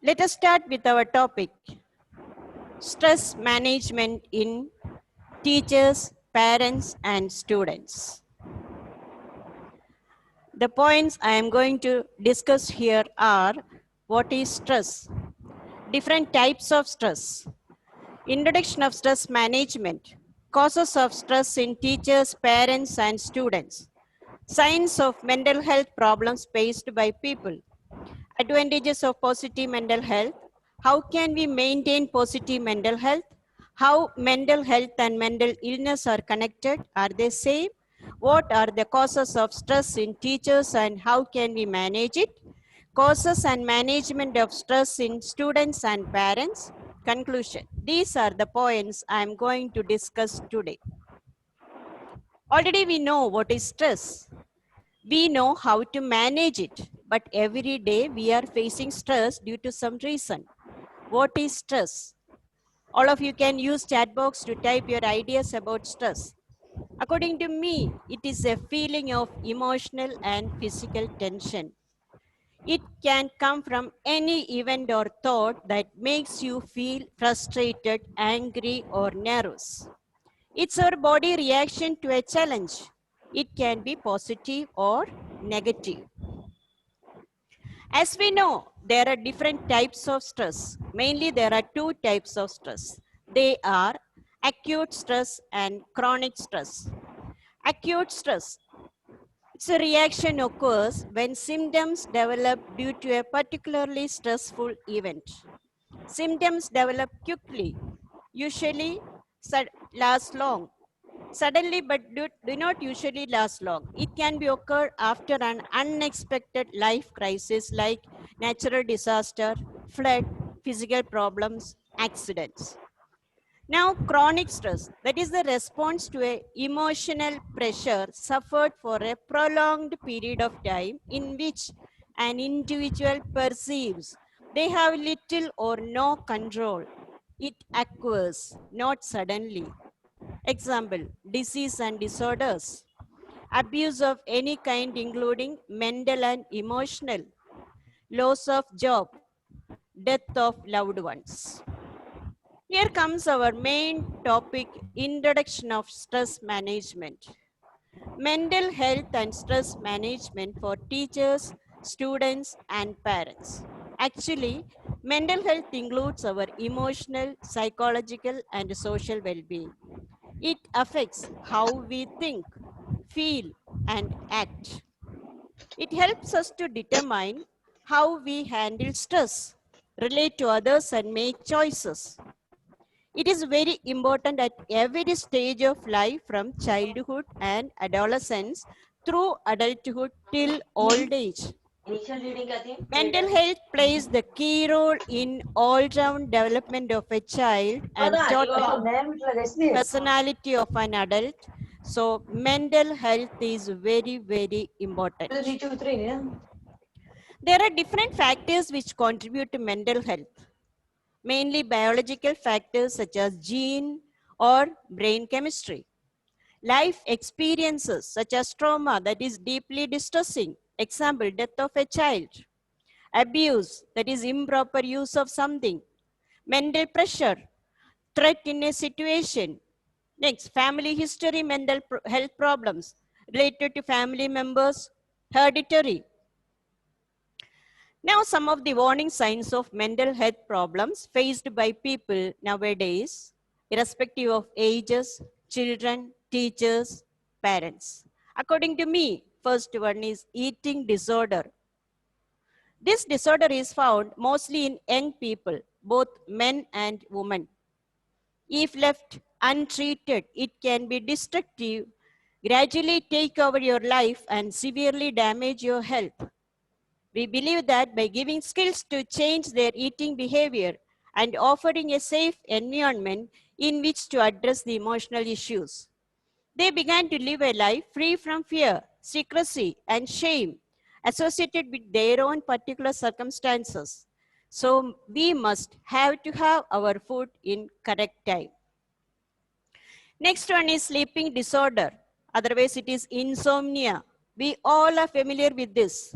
Let us start with our topic, stress management in teachers, parents, and students. The points I am going to discuss here are what is stress, different types of stress, introduction of stress management, causes of stress in teachers, parents, and students, signs of mental health problems faced by people, advantages of positive mental health, how can we maintain positive mental health, how mental health and mental illness are connected, are they same, what are the causes of stress in teachers and how can we manage it, causes and management of stress in students and parents, conclusion. These are the points I am going to discuss today. Already we know what is stress. We know how to manage it, but every day we are facing stress due to some reason. What is stress? All of you can use chat box to type your ideas about stress. According to me, it is a feeling of emotional and physical tension. It can come from any event or thought that makes you feel frustrated, angry, or nervous. It's our body reaction to a challenge. It can be positive or negative. As we know, there are different types of stress. Mainly, there are two types of stress. They are acute stress and chronic stress. Acute stress, it's a reaction occurs when symptoms develop due to a particularly stressful event. Symptoms develop quickly, usually last long. Suddenly, but do not usually last long. It can be occur after an unexpected life crisis like natural disaster, flood, physical problems, accidents. Now, chronic stress, that is the response to a emotional pressure suffered for a prolonged period of time in which an individual perceives they have little or no control. It occurs not suddenly. Example, disease and disorders, abuse of any kind including mental and emotional, loss of job, death of loved ones. Here comes our main topic, introduction of stress management. Mental health and stress management for teachers, students, and parents. Actually, mental health includes our emotional, psychological, and social well-being. It affects how we think, feel, and act. It helps us to determine how we handle stress, relate to others, and make choices. It is very important at every stage of life from childhood and adolescence through adulthood till old age. Mental health plays the key role in all-round development of a child and total personality of an adult. So mental health is very, very important. There are different factors which contribute to mental health, mainly biological factors such as gene or brain chemistry. Life experiences such as trauma that is deeply distressing, example, death of a child, abuse that is improper use of something, mental pressure, threat in a situation. Next, family history, mental health problems related to family members, hereditary. Now, some of the warning signs of mental health problems faced by people nowadays, irrespective of ages, children, teachers, parents. According to me, first one is eating disorder. This disorder is found mostly in young people, both men and women. If left untreated, it can be destructive, gradually take over your life and severely damage your health. We believe that by giving skills to change their eating behavior and offering a safe environment in which to address the emotional issues, they began to live a life free from fear, secrecy, and shame associated with their own particular circumstances. So we must have to have our food in correct time. Next one is sleeping disorder. Otherwise, it is insomnia. We all are familiar with this.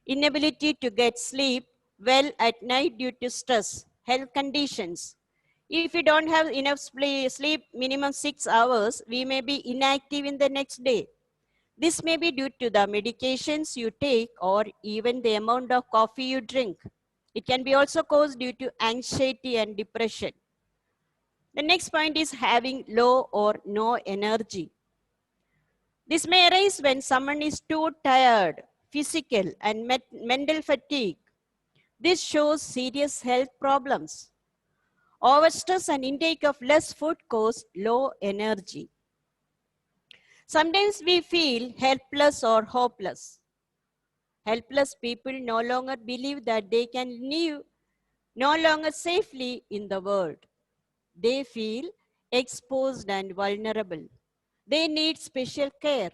Inability to get sleep well at night due to stress, health conditions. If we don't have enough sleep, minimum 6 hours, we may be inactive in the next day. This may be due to the medications you take or even the amount of coffee you drink. It can be also caused due to anxiety and depression. The next point is having low or no energy. This may arise when someone is too tired, physical and mental fatigue. This shows serious health problems. Overstress and intake of less food cause low energy. Sometimes we feel helpless or hopeless. Helpless people no longer believe that they can live no longer safely in the world. They feel exposed and vulnerable. They need special care.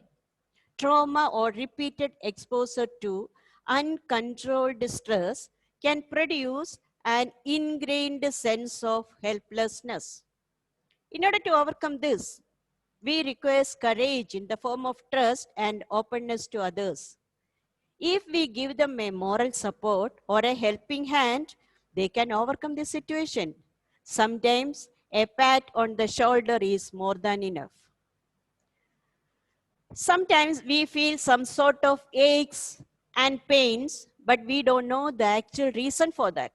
Trauma or repeated exposure to uncontrolled stress can produce an ingrained sense of helplessness. In order to overcome this, we require courage in the form of trust and openness to others. If we give them a moral support or a helping hand, they can overcome the situation. Sometimes a pat on the shoulder is more than enough. Sometimes we feel some sort of aches and pains, but we don't know the actual reason for that.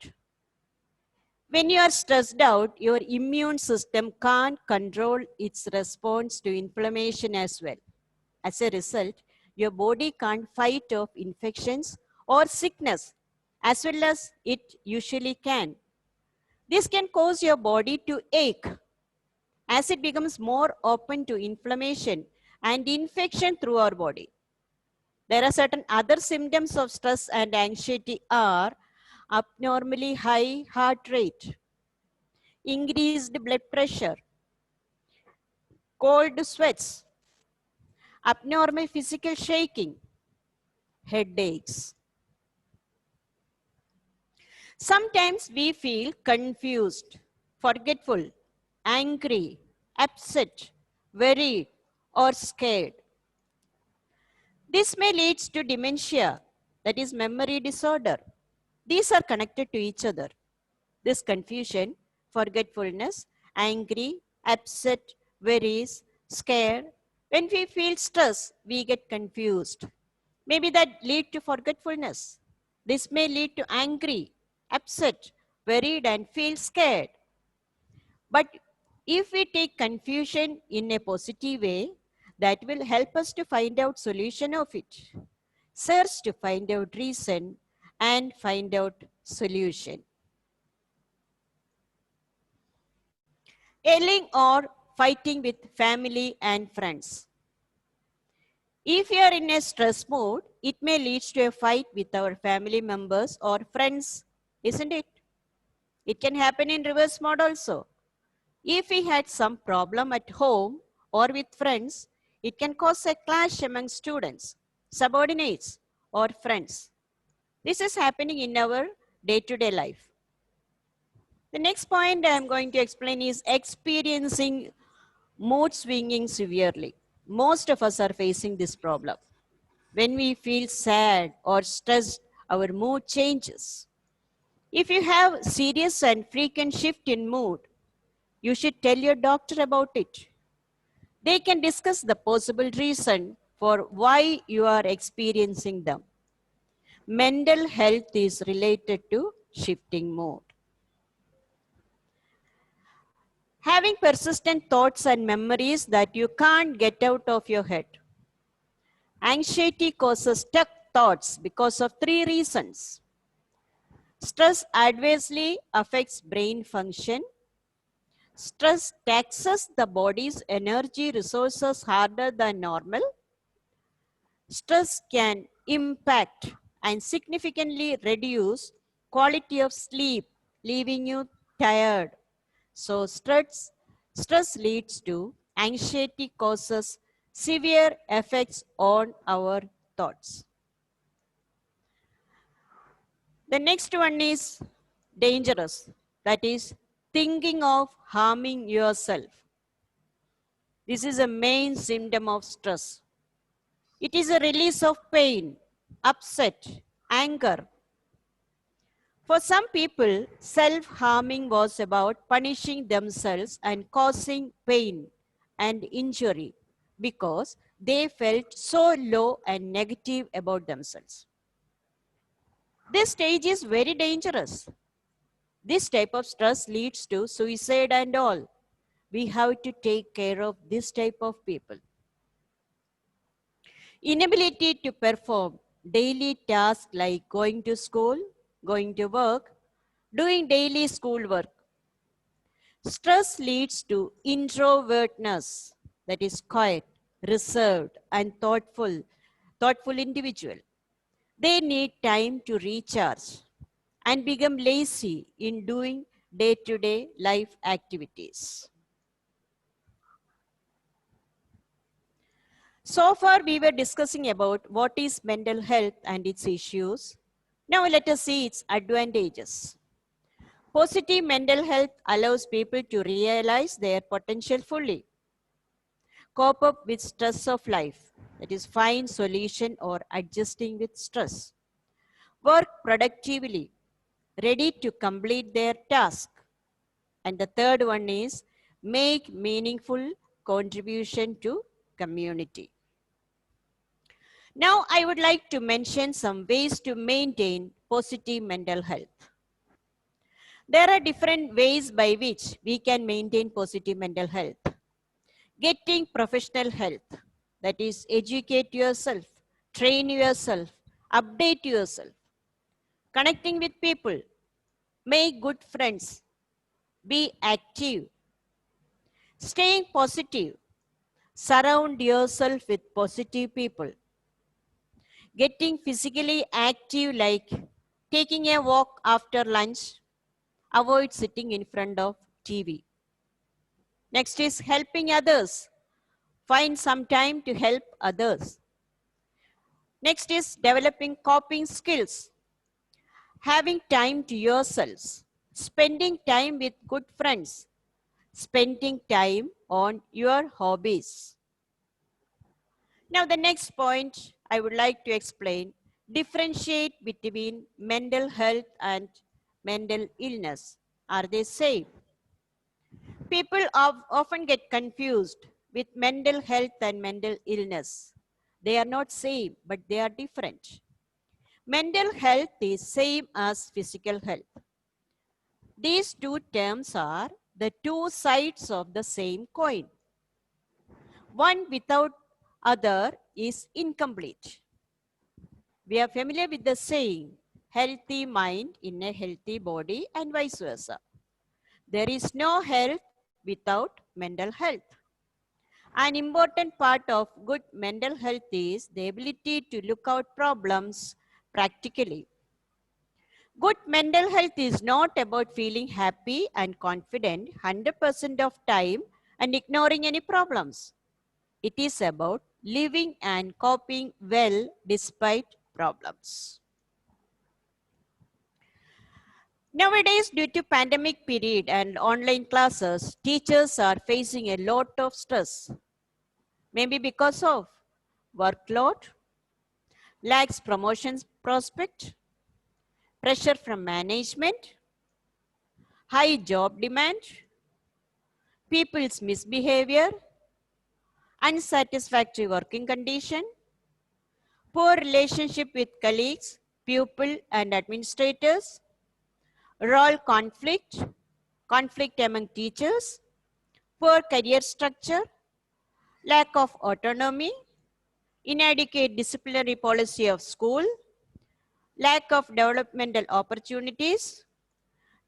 When you are stressed out, your immune system can't control its response to inflammation as well. As a result, your body can't fight off infections or sickness as well as it usually can. This can cause your body to ache as it becomes more open to inflammation and infection through our body. There are certain other symptoms of stress and anxiety are abnormally high heart rate, increased blood pressure, cold sweats, abnormal physical shaking, headaches. Sometimes we feel confused, forgetful, angry, upset, worried, or scared. This may lead to dementia, that is memory disorder. These are connected to each other. This confusion, forgetfulness, angry, upset, worries, scared. When we feel stress, we get confused. Maybe that lead to forgetfulness. This may lead to angry, upset, worried, and feel scared. But if we take confusion in a positive way, that will help us to find out solution of it. Search to find out reason and find out solution. Yelling or fighting with family and friends. If you are in a stress mode, it may lead to a fight with our family members or friends, isn't it? It can happen in reverse mode also. If we had some problem at home or with friends, it can cause a clash among students, subordinates, or friends. This is happening in our day-to-day life. The next point I am going to explain is experiencing mood swinging severely. Most of us are facing this problem. When we feel sad or stressed, our mood changes. If you have serious and frequent shift in mood, you should tell your doctor about it. They can discuss the possible reason for why you are experiencing them. Mental health is related to shifting mood. Having persistent thoughts and memories that you can't get out of your head. Anxiety causes stuck thoughts because of 3 reasons. Stress adversely affects brain function. Stress taxes the body's energy resources harder than normal. Stress can impact and significantly reduce quality of sleep, leaving you tired. So stress leads to anxiety causes severe effects on our thoughts. The next one is dangerous. That is thinking of harming yourself. This is a main symptom of stress. It is a release of pain, upset, anger. For some people, self-harming was about punishing themselves and causing pain and injury because they felt so low and negative about themselves. This stage is very dangerous. This type of stress leads to suicide and all. We have to take care of this type of people. Inability to perform daily tasks like going to school, going to work, doing daily schoolwork. Stress leads to introvertness, that is quiet, reserved, and thoughtful individual. They need time to recharge and become lazy in doing day-to-day life activities. So far, we were discussing about what is mental health and its issues. Now let us see its advantages. Positive mental health allows people to realize their potential fully, cope up with stress of life, that is, find solution or adjusting with stress, work productively, ready to complete their task. And the third one is make meaningful contribution to community. Now I would like to mention some ways to maintain positive mental health. There are different ways by which we can maintain positive mental health. Getting professional health, that is, educate yourself, train yourself, update yourself. Connecting with people, make good friends, be active. Staying positive, surround yourself with positive people. Getting physically active, like taking a walk after lunch, avoid sitting in front of TV. Next is helping others. Find some time to help others. Next is developing coping skills. Having time to yourselves. Spending time with good friends. Spending time on your hobbies. Now the next point I would like to explain, differentiate between mental health and mental illness. Are they same? People often get confused with mental health and mental illness. They are not same, but they are different. Mental health is same as physical health. These two terms are the two sides of the same coin. One without other is incomplete. We are familiar with the saying, healthy mind in a healthy body and vice versa. There is no health without mental health. An important part of good mental health is the ability to look out problems practically. Good mental health is not about feeling happy and confident 100% of time and ignoring any problems. It is about living and coping well despite problems. Nowadays, due to pandemic period and online classes, teachers are facing a lot of stress. Maybe because of workload, lacks promotions prospect, pressure from management, high job demand, people's misbehavior, unsatisfactory working condition, poor relationship with colleagues, pupil and administrators, role conflict, conflict among teachers, poor career structure, lack of autonomy, inadequate disciplinary policy of school, lack of developmental opportunities,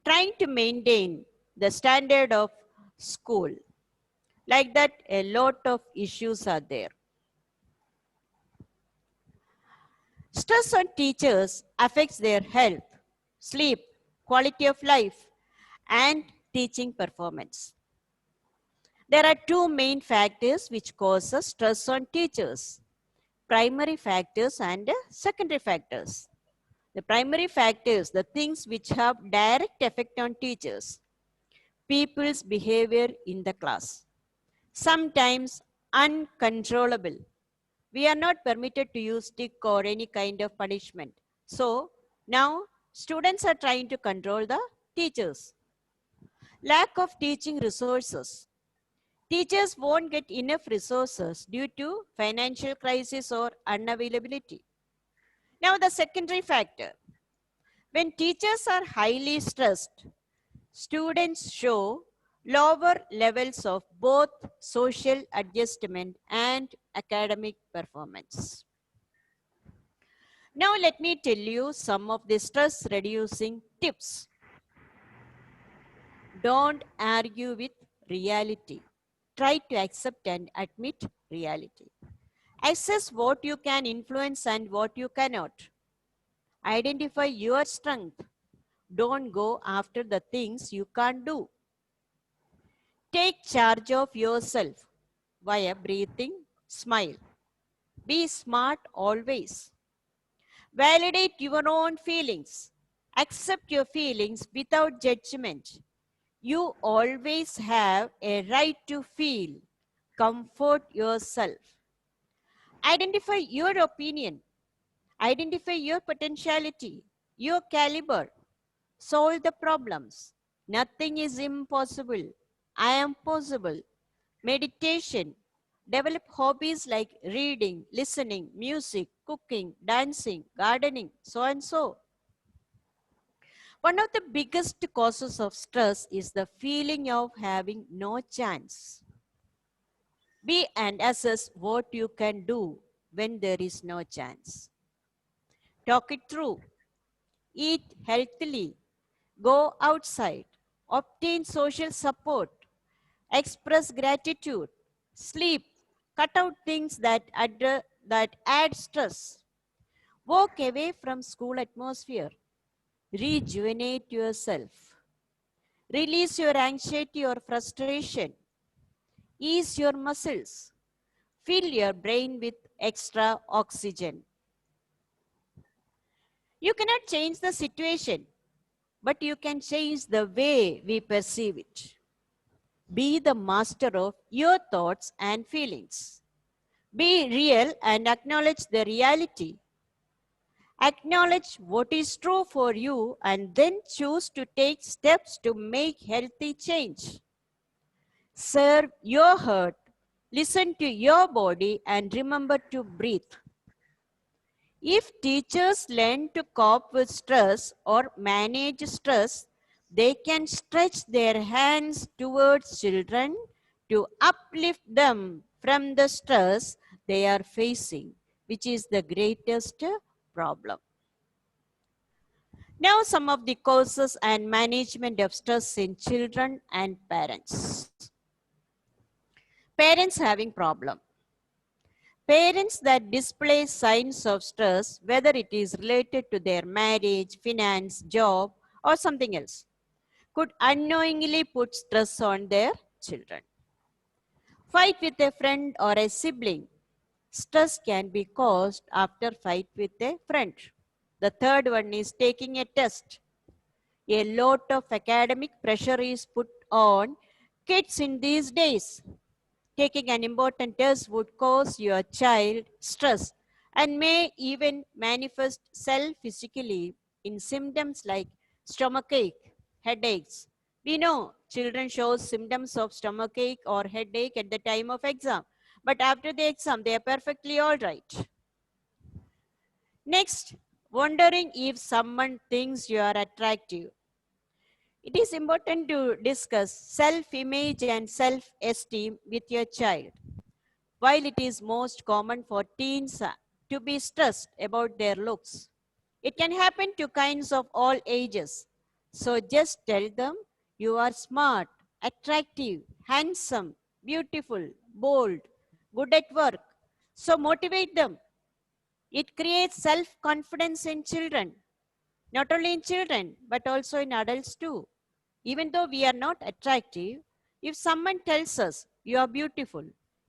trying to maintain the standard of school. Like that, a lot of issues are there. Stress on teachers affects their health, sleep, quality of life, and teaching performance. There are two main factors which causes stress on teachers, primary factors and secondary factors. The primary factors, the things which have direct effect on teachers, people's behavior in the class, sometimes uncontrollable. We are not permitted to use stick or any kind of punishment. So now Students are trying to control the teachers. Lack of teaching resources. Teachers won't get enough resources due to financial crisis or unavailability. Now, the secondary factor. When teachers are highly stressed, students show lower levels of both social adjustment and academic performance. Now, let me tell you some of the stress reducing tips. Don't argue with reality. Try to accept and admit reality. Assess what you can influence and what you cannot. Identify your strength. Don't go after the things you can't do. Take charge of yourself via breathing, smile. Be smart always. Validate your own feelings. Accept your feelings without judgment. You always have a right to feel. Comfort yourself. Identify your opinion. Identify your potentiality, your caliber. Solve the problems. Nothing is impossible. I am possible. Meditation. Develop hobbies like reading, listening, music, cooking, dancing, gardening, so and so. One of the biggest causes of stress is the feeling of having no chance. Be and assess what you can do when there is no chance. Talk it through. Eat healthily. Go outside. Obtain social support. Express gratitude. Sleep. Cut out things that add stress. Walk away from school atmosphere. Rejuvenate yourself. Release your anxiety or frustration. Ease your muscles. Fill your brain with extra oxygen. You cannot change the situation, but you can change the way we perceive it. Be the master of your thoughts and feelings. Be real and acknowledge the reality. Acknowledge what is true for you and then choose to take steps to make healthy change. Serve your heart, listen to your body, and remember to breathe. If teachers learn to cope with stress or manage stress, they can stretch their hands towards children to uplift them from the stress they are facing, which is the greatest problem. Now, some of the causes and management of stress in children and parents. Parents having problem. Parents that display signs of stress, whether it is related to their marriage, finance, job, or something else, could unknowingly put stress on their children. Fight with a friend or a sibling. Stress can be caused after fight with a friend. The third one is taking a test. A lot of academic pressure is put on kids in these days. Taking an important test would cause your child stress and may even manifest physically in symptoms like stomachache, headaches. We know children show symptoms of stomachache or headache at the time of exam, but after the exam they are perfectly all right. Next, wondering if someone thinks you are attractive. It is important to discuss self-image and self-esteem with your child. While it is most common for teens to be stressed about their looks, it can happen to kinds of all ages. So just tell them you are smart, attractive, handsome, beautiful, bold, good at work. So motivate them. It creates self-confidence in children, not only in children, but also in adults too. Even though we are not attractive, if someone tells us you are beautiful,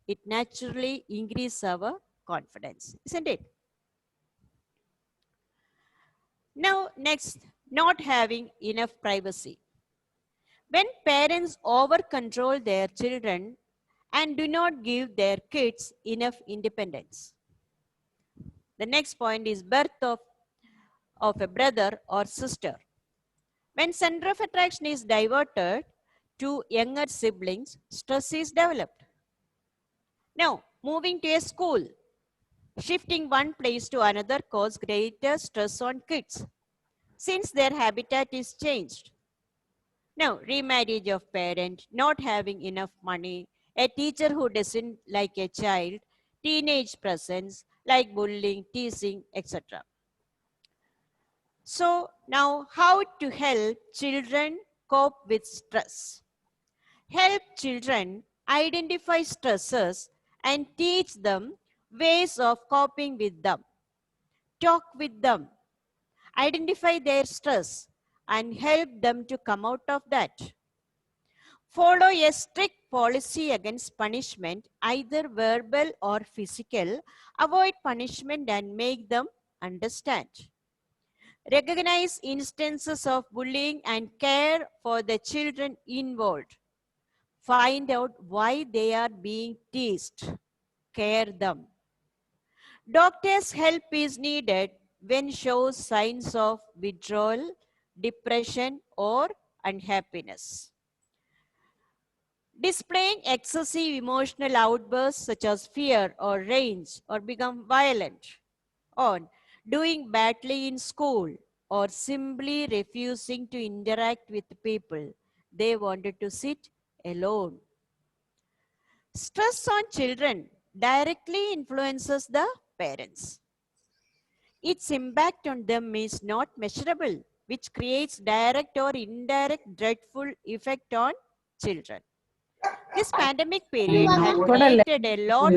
it naturally increases our confidence, isn't it? Now, next, not having enough privacy. When parents over control their children and do not give their kids enough independence. The next point is birth of of a brother or sister. When center of attraction is diverted to younger siblings, stress is developed. Now, moving to a school, shifting one place to another causes greater stress on kids since their habitat is changed. Now, remarriage of parent, not having enough money, a teacher who doesn't like a child, teenage presence like bullying, teasing, etc. So now how to help children cope with stress? Help children identify stresses and teach them ways of coping with them. Talk with them, identify their stress and help them to come out of that. Follow a strict policy against punishment, either verbal or physical. Avoid punishment and make them understand. Recognize instances of bullying and care for the children involved. Find out why they are being teased. Care them. Doctors' help is needed when shows signs of withdrawal, depression, or unhappiness. Displaying excessive emotional outbursts such as fear or rage or become violent, on doing badly in school or simply refusing to interact with people. They wanted to sit alone. Stress on children directly influences the parents. Its impact on them is not measurable, which creates direct or indirect dreadful effect on children. This pandemic period has created a lot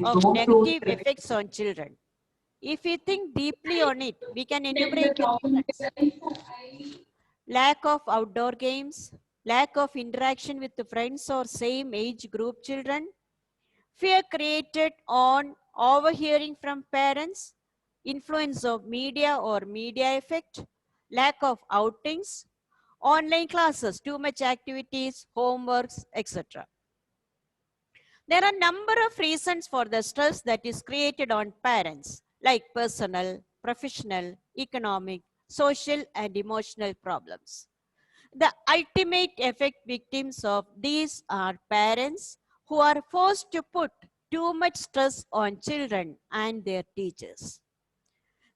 of negative effects on children. If we think deeply on it, we can enumerate the reasons. Lack of outdoor games, lack of interaction with the friends or same age group children, fear created on overhearing from parents, influence of media or media effect, lack of outings, online classes, too much activities, homeworks, etc. There are a number of reasons for the stress that is created on parents, like personal, professional, economic, social, and emotional problems. The ultimate effect victims of these are parents who are forced to put too much stress on children and their teachers.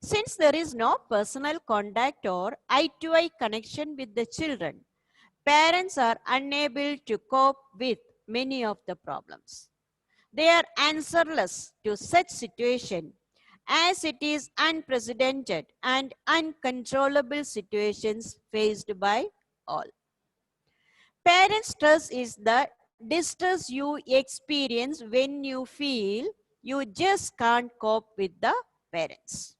Since there is no personal contact or eye-to-eye connection with the children, parents are unable to cope with many of the problems. They are answerless to such situation as it is unprecedented and uncontrollable situations faced by all. Parent stress is the distress you experience when you feel you just can't cope with the parents.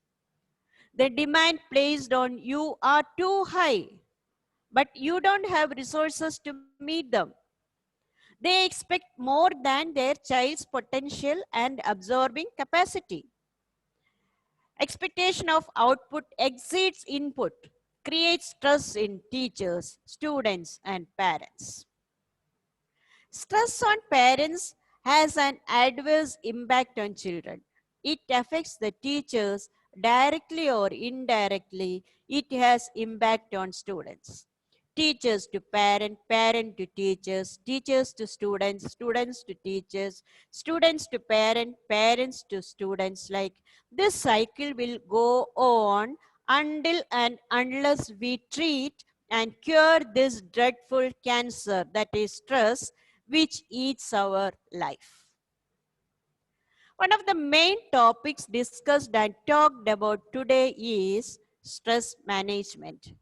The demand placed on you are too high, but you don't have resources to meet them. They expect more than their child's potential and absorbing capacity. Expectation of output exceeds input, creates stress in teachers, students, and parents. Stress on parents has an adverse impact on children. It affects the teachers directly or indirectly. It has impact on students. Teachers to parent, parent to teachers, teachers to students, students to teachers, students to parent, parents to students. Like this cycle will go on until and unless we treat and cure this dreadful cancer that is stress which eats our life. One of the main topics discussed and talked about today is stress management.